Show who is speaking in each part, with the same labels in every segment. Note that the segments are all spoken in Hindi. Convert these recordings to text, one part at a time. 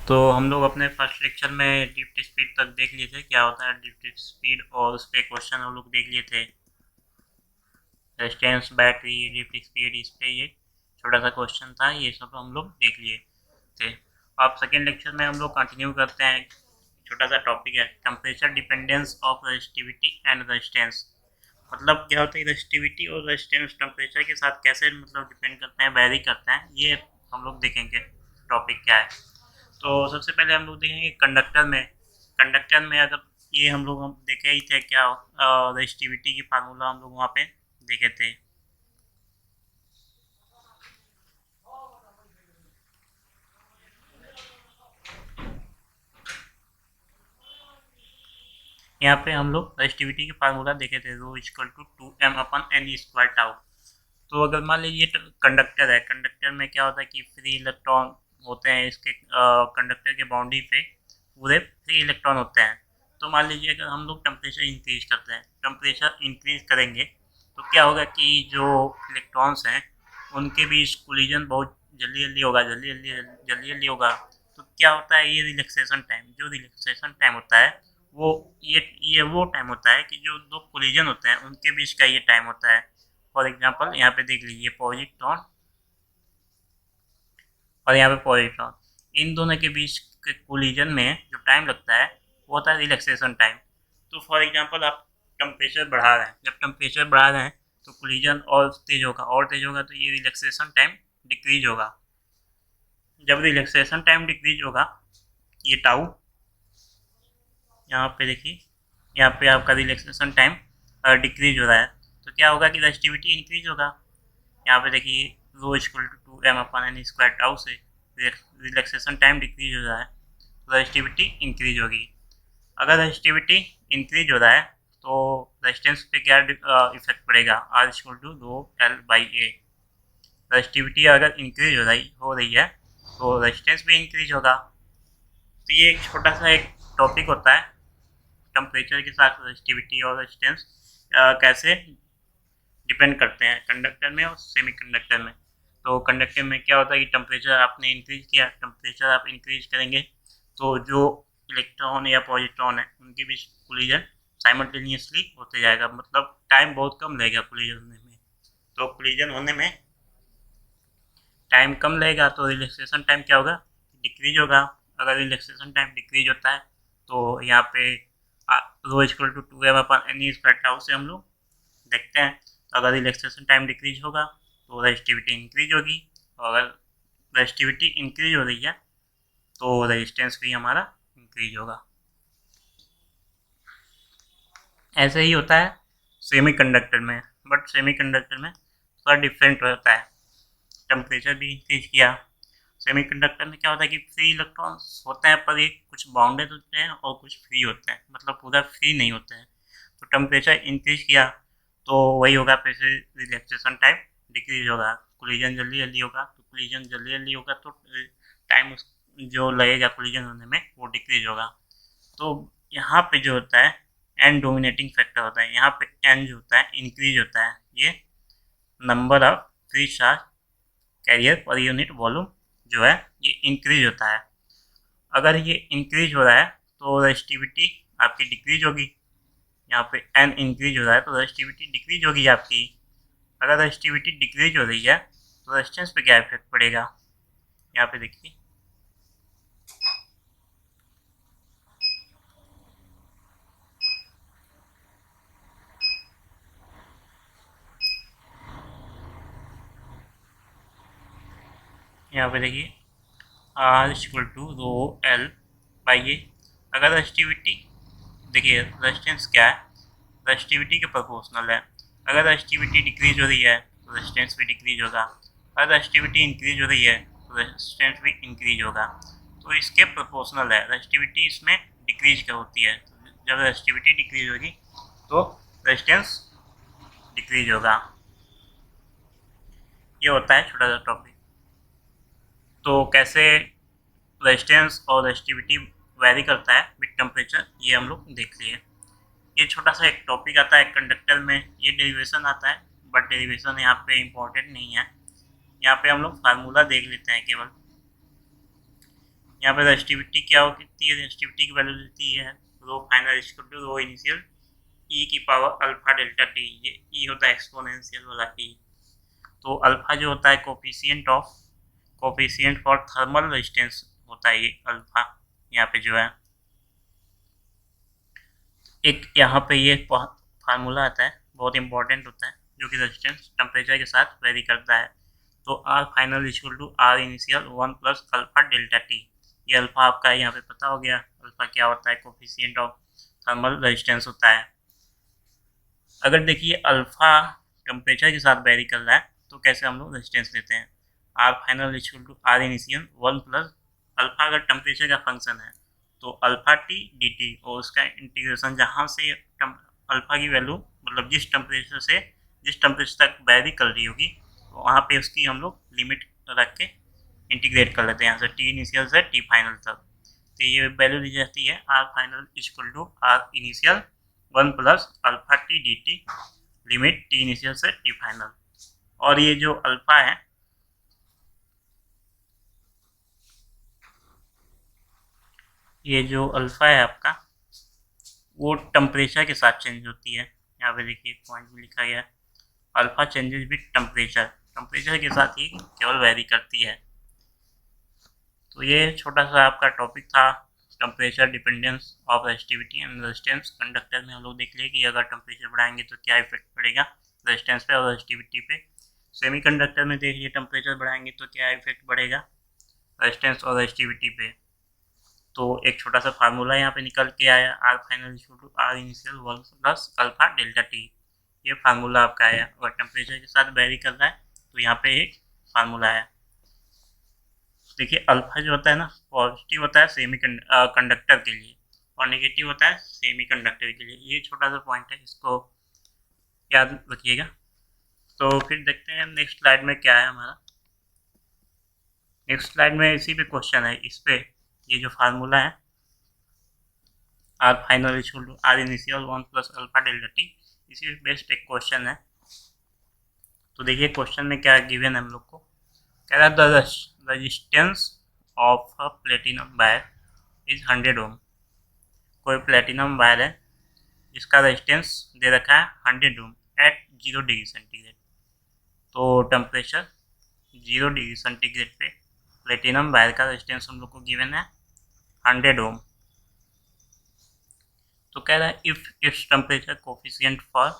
Speaker 1: तो हम लोग अपने फर्स्ट लेक्चर में ड्रिफ्ट स्पीड तक देख लिए थे, क्या होता है ड्रिफ्ट स्पीड, और उस पर क्वेश्चन हम लोग देख लिए थे। रेजिस्टेंस, बैटरी, ड्रिफ्ट स्पीड, इस पे ये छोटा सा क्वेश्चन था, ये सब हम लोग देख लिए थे। अब सेकेंड लेक्चर में हम लोग कंटिन्यू करते हैं। छोटा सा टॉपिक है temperature dependence of resistivity and resistance. मतलब क्या होता है रेजिस्टिविटी और रेजिस्टेंस टेम्परेचर के साथ कैसे मतलब डिपेंड करते हैं, वेरी करते हैं, ये हम लोग देखेंगे टॉपिक क्या है। तो सबसे पहले हम लोग देखेंगे कंडक्टर में अगर ये हम देखे ही थे क्या रेजिस्टिविटी की फार्मूला हम लोग वहाँ पे देखे थे। यहाँ पे हम लोग रेजिस्टिविटी की फार्मूला देखे थे, rho equal to 2m/n² tau. तो अगर मान लीजिए कंडक्टर है, कंडक्टर में क्या होता है कि फ्री इलेक्ट्रॉन होते हैं, इसके कंडक्टर के बाउंड्री पे पूरे फ्री इलेक्ट्रॉन होते हैं। तो मान लीजिए अगर हम लोग टेम्परेचर इंक्रीज करते हैं, टेम्परेचर इंक्रीज करेंगे तो क्या होगा कि जो इलेक्ट्रॉन्स हैं उनके बीच कोलिजन बहुत जल्दी जल्दी होगा, जल्दी जल्दी होगा। तो क्या होता है, ये रिलैक्सेशन टाइम, जो रिलैक्सेशन टाइम होता है वो ये वो टाइम होता है कि जो दो कोलिजन होते हैं उनके बीच का ये टाइम होता है। फॉर एग्जाम्पल यहाँ पे देख लीजिए पॉजिट्रॉन और यहाँ पे पॉजिट्रॉन, इन दोनों के बीच के कोलिजन में जो टाइम लगता है वो होता है रिलैक्सेशन टाइम। तो फॉर एग्जांपल आप टेम्परेचर बढ़ा रहे हैं, जब टेम्परेचर बढ़ा रहे हैं तो कोलिजन और तेज होगा तो ये रिलैक्सेशन टाइम डिक्रीज होगा। जब रिलैक्सेशन टाइम डिक्रीज होगा, ये टाउ, यहाँ पे देखिए, यहाँ पे आपका रिलैक्सेशन टाइम डिक्रीज हो रहा है, तो क्या होगा कि रेजिस्टिविटी इंक्रीज होगा। यहाँ पे देखिए rho equal to 2m/n² tau से रिलैक्सेशन टाइम डिक्रीज हो रहा है तो रेजिस्टिविटी इंक्रीज होगी। अगर रेजिस्टिविटी इंक्रीज हो रहा है तो रेजिस्टेंस पे क्या इफेक्ट पड़ेगा, r equal to rho L by a. Resistivity अगर इंक्रीज हो रही है तो रेजिस्टेंस भी इंक्रीज होगा। तो ये एक छोटा सा एक टॉपिक होता है, टेम्परेचर के साथ रेजिस्टिविटी और रेजिस्टेंस कैसे डिपेंड करते हैं कंडक्टर में और सेमी कंडक्टर में। तो कंडक्टर में क्या होता है कि टेम्परेचर आपने इंक्रीज किया, टेम्परेचर आप इंक्रीज करेंगे तो जो इलेक्ट्रॉन या पॉजिट्रॉन है उनके बीच कोलिजन साइमल्टेनियसली होते जाएगा, मतलब टाइम बहुत कम लगेगा कोलिजन होने में। तो कोलिजन होने में टाइम कम लगेगा तो रिलैक्सेशन टाइम क्या होगा, डिक्रीज होगा। अगर रिलैक्सेशन टाइम डिक्रीज होता है तो यहाँ पे rho equal to 2m/n² tau से हम लोग देखते हैं। तो अगर रिलैक्सेशन टाइम डिक्रीज होगा तो रेजिस्टिविटी इंक्रीज होगी, और अगर रेजिस्टिविटी इंक्रीज हो रही है तो रेजिस्टेंस भी हमारा इंक्रीज होगा। ऐसे ही होता है सेमी कंडक्टर में, बट सेमी कंडक्टर में थोड़ा डिफरेंट होता है। टेम्परेचर भी इंक्रीज किया, सेमी कंडक्टर में क्या होता है कि फ्री इलेक्ट्रॉन्स होते हैं पर ये कुछ बाउंडेड होते हैं और कुछ फ्री होते हैं, मतलब पूरा फ्री नहीं होते हैं। तो टेम्परेचर इंक्रीज किया तो वही होगा, फिर से रिलैक्सेशन टाइम डिक्रीज होगा, कोलिजन जल्दी जल्दी होगा, तो कोलिजन जल्दी जल्दी होगा तो टाइम जो लगेगा कोलिजन होने में वो डिक्रीज होगा। तो यहाँ पे जो होता है एन डोमिनेटिंग फैक्टर होता है, यहाँ पे एन जो होता है इंक्रीज होता है, ये number of free charge carrier per unit volume जो है ये इंक्रीज होता है। अगर ये इंक्रीज हो रहा है तो रेजिस्टिविटी आपकी डिक्रीज होगी। यहाँ पे एन इंक्रीज हो रहा है तो रेजिस्टिविटी डिक्रीज होगी आपकी। अगर रेजिस्टिविटी डिक्रीज हो रही है तो रेजिस्टेंस पे क्या इफेक्ट पड़ेगा, यहाँ पे देखिए, यहाँ पे देखिए R equal to rho L by A. अगर रेजिस्टिविटी, देखिए रेजिस्टेंस क्या है, रेजिस्टिविटी के प्रोपोर्शनल है। अगर रेजिस्टिविटी डिक्रीज हो रही है तो रेजिस्टेंस भी डिक्रीज होगा, अगर रेजिस्टिविटी इंक्रीज हो रही है तो रेजिस्टेंस भी इंक्रीज होगा। तो इसके प्रोपोर्शनल है, रेजिस्टिविटी इसमें डिक्रीज क्या होती है, जब रेजिस्टिविटी डिक्रीज होगी तो रेजिस्टेंस डिक्रीज होगा। ये होता है छोटा सा टॉपिक। तो कैसे रेजिस्टेंस और रेजिस्टिविटी वेरी करता है विद टेम्परेचर, ये हम लोग देख लिए। ये छोटा सा एक टॉपिक आता है कंडक्टर में, ये डेरिवेशन आता है, बट डेरिवेशन यहाँ पे इम्पोर्टेंट नहीं है। यहाँ पे हम लोग फार्मूला देख लेते हैं केवल। यहाँ पे रेजिस्टिविटी क्या हो कितनी है, रेजिस्टिविटी की वैल्यू देती है rho final equal to rho initial e की पावर अल्फा डेल्टा टी। ये ई होता है एक्सपोनेंशियल वाला ई। तो अल्फा जो होता है कोफिशिएंट फॉर थर्मल रेजिस्टेंस होता है ये अल्फा। यहाँ पे जो है एक यहाँ पे ये फार्मूला आता है, बहुत इंपॉर्टेंट होता है, जो कि रेजिस्टेंस टेम्परेचर के साथ वेरी करता है। तो r final equal to r initial 1 plus alpha delta t. ये अल्फा आपका यहाँ पे पता हो गया, अल्फा क्या होता है, कोफिशिएंट ऑफ थर्मल रेजिस्टेंस होता है। अगर देखिए अल्फा टेम्परेचर के साथ वेरी कर रहा है तो कैसे हम लोग रेजिस्टेंस लेते हैं, r final equal to r initial 1 plus alpha अगर टेम्परेचर का फंक्शन है तो अल्फा टी डी टी, और उसका इंटीग्रेशन जहाँ से अल्फा की वैल्यू मतलब जिस टेम्परेचर तक वेरी कर रही होगी तो वहाँ पे उसकी हम लोग लिमिट रख के इंटीग्रेट कर लेते हैं, यहाँ से टी इनिशियल से टी फाइनल तक। तो ये वैल्यू दी जाती है r final equal to r initial 1 plus alpha t d t limit t initial से टी फाइनल। और ये जो अल्फा है आपका वो टेम्परेचर के साथ चेंज होती है। यहाँ पे देखिए एक पॉइंट में लिखा गया है अल्फा चेंजेस विद टेम्परेचर के साथ ही केवल वेरी करती है। तो ये छोटा सा आपका टॉपिक था temperature dependence of resistivity and resistance. Conductor में हम लोग देख लिए कि अगर टेम्परेचर बढ़ाएंगे तो क्या इफेक्ट पड़ेगा रेजिस्टेंस पे और रेजिस्टिविटी पे। सेमी कंडक्टर में देखिए टेम्परेचर बढ़ाएंगे तो क्या इफेक्ट बढ़ेगा रेजिस्टेंस और रेजिस्टिविटी पे। तो एक छोटा सा फार्मूला यहाँ पे निकल के आया r final equal to r initial 1 plus alpha delta t. ये फार्मूला आपका आया, अगर टेम्परेचर के साथ वेरी कर रहा है तो यहाँ पे एक फार्मूला है। देखिए अल्फा जो होता है ना पॉजिटिव होता है सेमी कंडक्टर के लिए और नेगेटिव होता है सेमी कंडक्टर के लिए। ये छोटा सा पॉइंट है, इसको याद रखिएगा। तो फिर देखते हैं नेक्स्ट स्लाइड में क्या है हमारा। नेक्स्ट स्लाइड में इसी पे क्वेश्चन है, इस पे ये जो फार्मूला है r final equal to r initial 1 plus alpha delta t, इसी पे बेस्ड एक क्वेश्चन है। तो देखिए क्वेश्चन में क्या गिवन है हम लोग को, कह रहा है the resistance of a platinum wire is 100 ओम। कोई प्लेटिनम वायर है जिसका रेजिस्टेंस दे रखा है 100 ओम एट 0 डिग्री सेंटीग्रेड। तो टेम्परेचर 0 डिग्री सेंटीग्रेड पे प्लेटिनम वायर का रेजिस्टेंस हम लोग को गिवन है 100 ओम। तो कह रहा है if its temperature coefficient for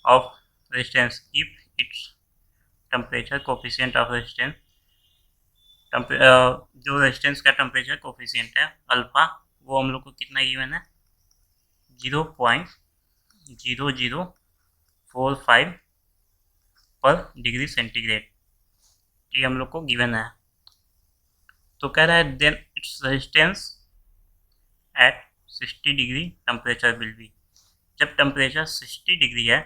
Speaker 1: of resistance, if its temperature coefficient of resistance, जो रेजिस्टेंस का टेम्परेचर कोफिशिएंट है अल्फा वो हम लोग को कितना गिवन है 0.0045 पर डिग्री सेंटीग्रेड, ये हम लोग को गिवन है। तो कह रहा है then it's resistance at 60 degree temperature will be. जब टेम्परेचर 60 डिग्री है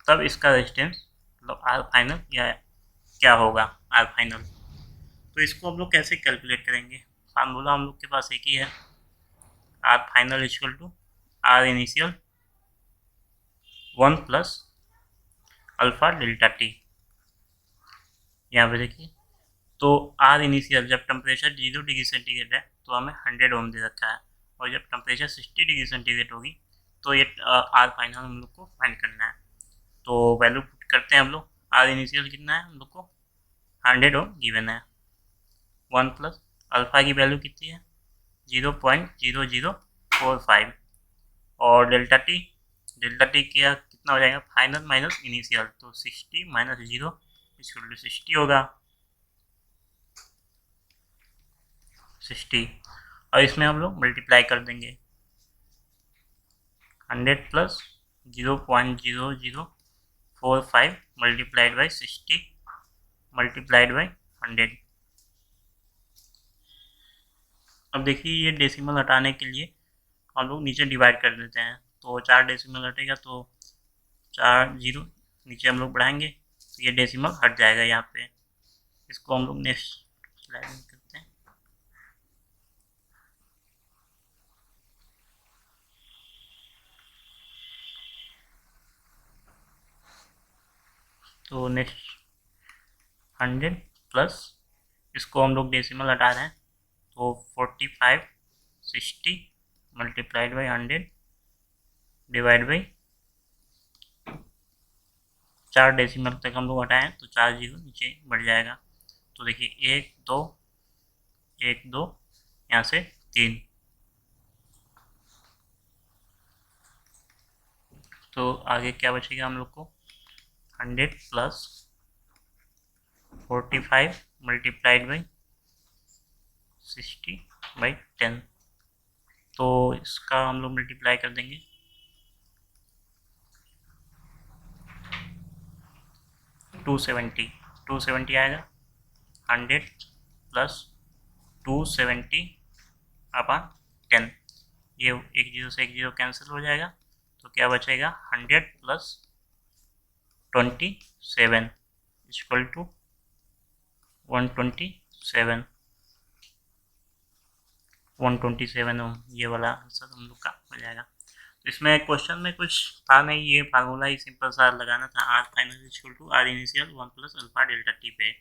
Speaker 1: तब इसका रेजिस्टेंस मतलब आर फाइनल या क्या होगा आर फाइनल। तो इसको हम लोग कैसे कैलकुलेट करेंगे, फार्मूला हम लोग के पास एक ही है r final equal to r initial 1 plus alpha delta t. यहाँ पे देखिए तो आर इनिशियल जब टेम्परेचर 0 डिग्री सेंटीग्रेड है तो हमें 100 ओम दे रखा है, और जब टेम्परेचर 60 डिग्री सेंटीग्रेड होगी तो ये आर फाइनल हम लोग को फाइंड करना है। तो वैल्यू पुट करते हैं हम लोग, आर इनिशियल कितना है हम लोग को 100 ओम गिवन है, 1 प्लस अल्फा की वैल्यू कितनी है 0.0045 और डेल्टा टी क्या कितना हो जाएगा फाइनल माइनस इनिशियल, तो 60 माइनस 0 इक्वल टू 60 होगा 60, और इसमें हम लोग मल्टीप्लाई कर देंगे 100 plus 0.0045 multiplied by 60 multiplied by 100। अब देखिए ये डेसिमल हटाने के लिए हम लोग नीचे डिवाइड कर देते हैं, तो 4 डेसिमल हटेगा तो 4 जीरो नीचे हम लोग बढ़ाएंगे तो ये डेसिमल हट जाएगा यहाँ पे। इसको हम लोग नेक्स्ट स्लाइड में करते हैं। तो नेक्स्ट 100 प्लस इसको हम लोग डेसिमल हटा रहे हैं, तो 45 60 multiplied by 100 divide by 4 decimal तक हम लोग हटाएं तो 4 जीरो नीचे बढ़ जाएगा। तो देखिए 1 2 1 2 यहाँ से 3, तो आगे क्या बचेगा हम लोग को 100 प्लस 45 मल्टीप्लाइड बाई 60 बाई 10, तो इसका हम लोग मल्टीप्लाई कर देंगे 270 आएगा। 100 प्लस 270 अपॉन 10, ये एक जीरो से एक जीरो कैंसिल हो जाएगा, तो क्या बचेगा 100 प्लस 27 इक्वल टू 127 ये वाला आंसर हम लोग का हो जाएगा। तो इसमें क्वेश्चन में कुछ था नहीं, ये फार्मूला ही सिंपल सा लगाना था, r final equal to r initial 1 plus alpha delta t पे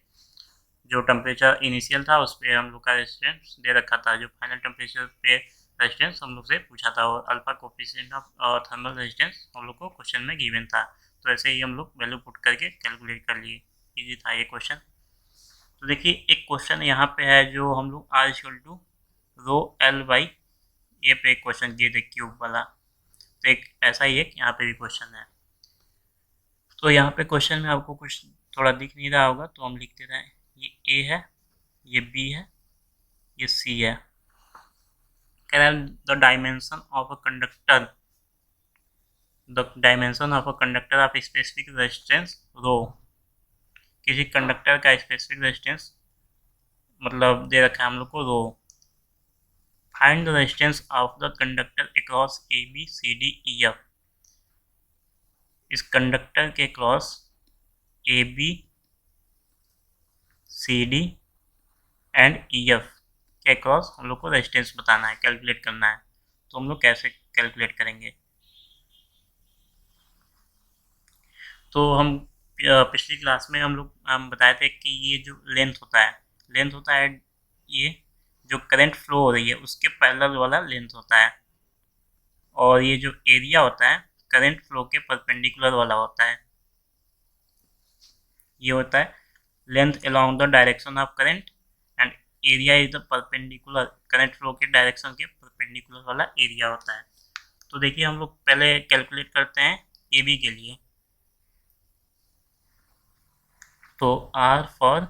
Speaker 1: जो टेम्परेचर इनिशियल था उस पर हम लोग का रेजिस्टेंस दे रखा था, जो फाइनल टेम्परेचर पे रेजिस्टेंस हम लोग से पूछा था, और alpha coefficient of thermal resistance हम लोग को क्वेश्चन में गिवन था, तो ऐसे ही हम लोग वैल्यू पुट करके कैलकुलेट कर लिए। इजी था ये क्वेश्चन। तो देखिए एक क्वेश्चन यहाँ पे है जो हम लोग r equal to rho L by ये पे एक क्वेश्चन दिए थे क्यूब वाला, तो एक ऐसा ही एक यहाँ पे भी क्वेश्चन है। तो यहाँ पे क्वेश्चन में आपको कुछ थोड़ा दिख नहीं रहा होगा, तो हम लिखते रहे, ये ए है, ये बी है, ये सी है। कह रहा है the dimension of a conductor, the dimension of a conductor of specific resistance rho, किसी कंडक्टर का स्पेसिफिक रेजिस्टेंस मतलब दे रखा है हम लोग को rho. Find the resistance of the conductor across A B C D E F, इस कंडक्टर के cross A B C D and E F के क्रॉस हम लोग को रेजिस्टेंस बताना है, कैलकुलेट करना है। तो हम लोग कैसे कैलकुलेट करेंगे, तो हम पिछली क्लास में हम बताए थे कि ये जो लेंथ होता है ये जो करंट फ्लो हो रही है उसके पैरेलल वाला लेंथ होता है, और ये जो एरिया होता है करंट फ्लो के परपेंडिकुलर वाला होता है। ये होता है length along the direction of current and area is the perpendicular, current flow के डायरेक्शन के परपेंडिकुलर वाला एरिया होता है। तो देखिए हम लोग पहले कैलकुलेट करते हैं ए बी के लिए, तो R फॉर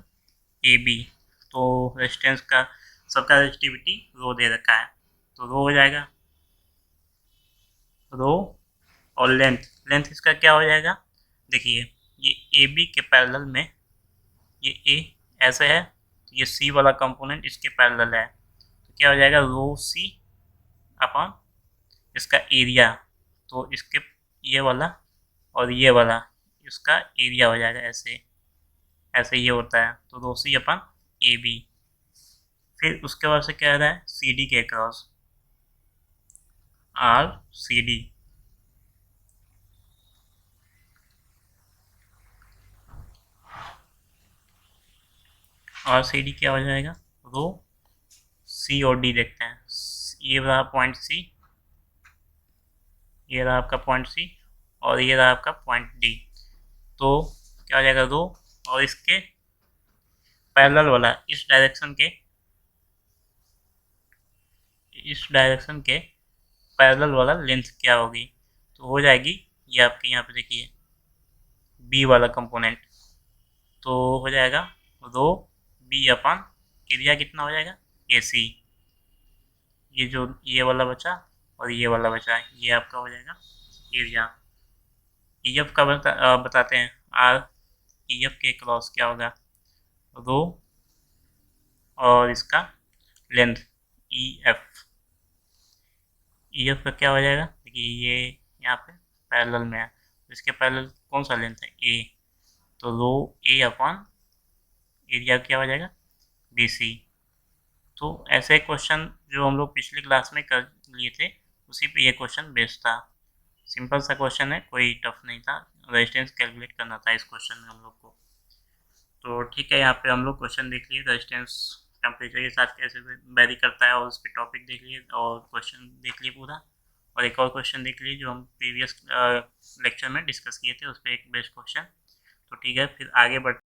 Speaker 1: ए बी, तो रेजिस्टेंस का सबका रेजिस्टिविटी रो दे रखा है, तो रो हो जाएगा रो, और लेंथ इसका क्या हो जाएगा, देखिए ये ए बी के पैरेलल में ये ए ऐसे है, तो ये सी वाला कंपोनेंट इसके पैरेलल है, तो क्या हो जाएगा रो सी अपॉन इसका एरिया, तो इसके ये वाला और ये वाला इसका एरिया हो जाएगा, ऐसे ऐसे ये होता है, तो रो सी अपन ए बी। फिर उसके बाद से क्या रहा है सी डी के cross r c d, r c d क्या हो जाएगा रो सी और डी। देखते हैं, ये रहा पॉइंट सी, ये रहा आपका पॉइंट सी, और ये रहा आपका पॉइंट डी, तो क्या हो जाएगा रो और इसके पैरेलल वाला इस डायरेक्शन के पैरेलल वाला लेंथ क्या होगी, तो हो जाएगी ये आपके यहाँ पे देखिए बी वाला कंपोनेंट, तो हो जाएगा रो बी अपन एरिया कितना हो जाएगा ए सी, ये जो ये वाला बचा और ये वाला बचा ये आपका हो जाएगा एरिया। ई एफ का बताते हैं, आर ई एफ के क्रॉस क्या होगा रो और इसका length E F, E F का क्या हो जाएगा देखिए ये यहाँ पे पैरेलल में है, तो इसके पैरेलल कौन सा लेंथ है ए, तो रो ए अपॉन एरिया क्या हो जाएगा बी सी। तो ऐसे क्वेश्चन जो हम लोग पिछली क्लास में कर लिए थे उसी पे ये क्वेश्चन बेस्ड था, सिंपल सा क्वेश्चन है, कोई टफ नहीं था, रेजिस्टेंस कैलकुलेट करना था इस क्वेश्चन में हम लोग को। तो ठीक है, यहाँ पे हम लोग क्वेश्चन देख लिए, रेजिस्टेंस टेम्परेचर के साथ कैसे वेरी करता है, और उस पर टॉपिक देख लिए और क्वेश्चन देख लिए पूरा। और एक और क्वेश्चन देख लिए जो हम प्रीवियस लेक्चर में डिस्कस किए थे, उस पर एक बेस्ट क्वेश्चन। तो ठीक है, फिर आगे बढ़ते